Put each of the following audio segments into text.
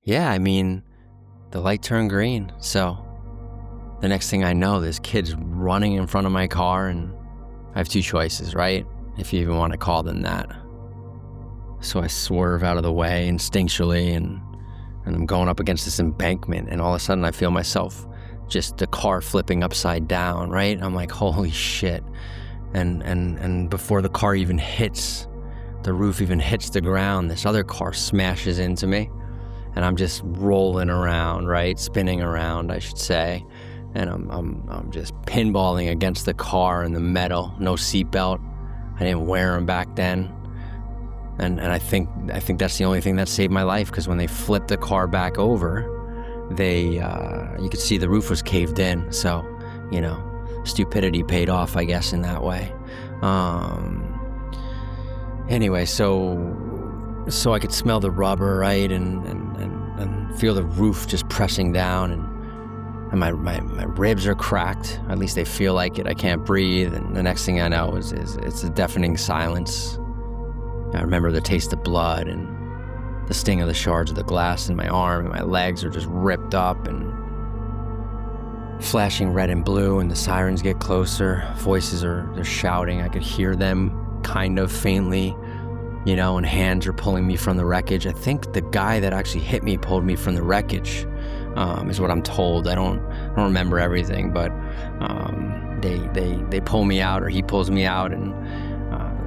yeah, I mean, the light turned green. So the next thing I know, this kid's running in front of my car, and I have two choices, right? If you even want to call them that. So I swerve out of the way instinctually, and I'm going up against this embankment, and all of a sudden I feel myself, just the car flipping upside down, right? I'm like, holy shit. And before the car even hits, the roof even hits the ground, this other car smashes into me, and I'm just rolling around, right? Spinning around, I should say. And I'm just pinballing against the car and the metal, no seatbelt. I didn't wear them back then. And I think that's the only thing that saved my life, because when they flipped the car back over, you could see the roof was caved in. So, stupidity paid off, I guess, in that way. Anyway, so I could smell the rubber, right, and feel the roof just pressing down, and my ribs are cracked. At least they feel like it. I can't breathe, and the next thing I know is it's a deafening silence. I remember the taste of blood and the sting of the shards of the glass in my arm, and my legs are just ripped up and flashing red and blue, and the sirens get closer. Voices they're shouting. I could hear them kind of faintly, and hands are pulling me from the wreckage. I think the guy that actually hit me pulled me from the wreckage, is what I'm told. I don't remember everything, but they pull me out, or he pulls me out, and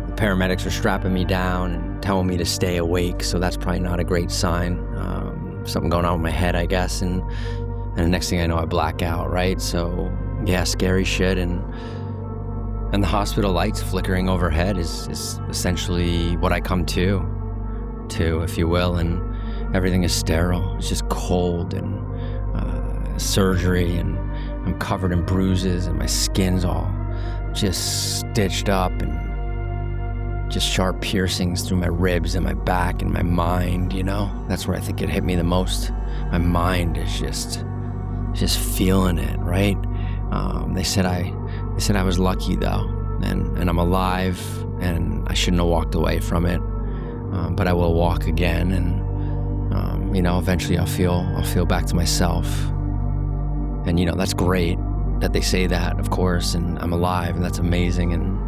the paramedics are strapping me down and telling me to stay awake. So that's probably not a great sign. Something going on with my head, I guess, and the next thing I know, I black out, right? So yeah, scary shit. And the hospital lights flickering overhead is essentially what I come to, if you will. And everything is sterile. It's just cold, and surgery, and I'm covered in bruises, and my skin's all just stitched up, and just sharp piercings through my ribs and my back and my mind. That's where I think it hit me the most. My mind is just feeling it, right? They said I was lucky though, and I'm alive, and I shouldn't have walked away from it, but I will walk again, and eventually I'll feel back to myself, and that's great that they say that, of course, and I'm alive, and that's amazing, and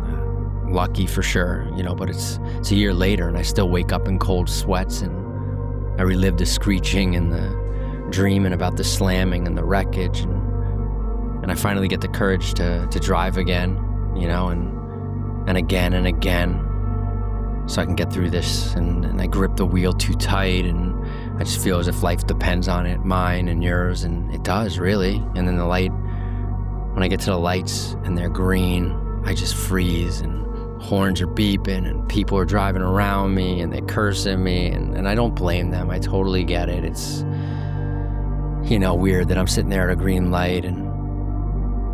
lucky for sure, but it's a year later, and I still wake up in cold sweats, and I relive the screeching and the dreaming about the slamming and the wreckage, and I finally get the courage to drive again, and again and again, so I can get through this, and I grip the wheel too tight, and I just feel as if life depends on it, mine and yours, and it does, really. And then when I get to the lights and they're green, I just freeze, and horns are beeping, and people are driving around me, and they curse at me, and I don't blame them. I totally get it. It's, weird that I'm sitting there at a green light, and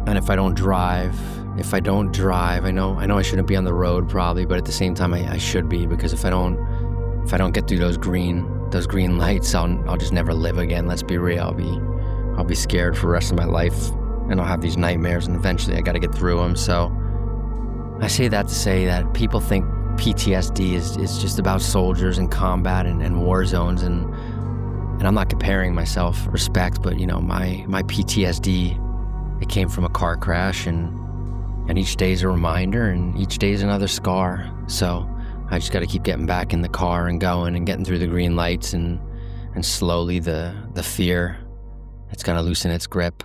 if I don't drive, I know I shouldn't be on the road probably, but at the same time I should be, because if I don't get through those green lights, I'll just never live again. Let's be real. I'll be scared for the rest of my life, and I'll have these nightmares, and eventually I got to get through them. So I say that to say that people think PTSD is just about soldiers and combat and war zones, and I'm not comparing myself, respect, but my PTSD, it came from a car crash, and each day is a reminder, and each day is another scar. So I just got to keep getting back in the car and going and getting through the green lights, and slowly the fear, it's gonna loosen its grip.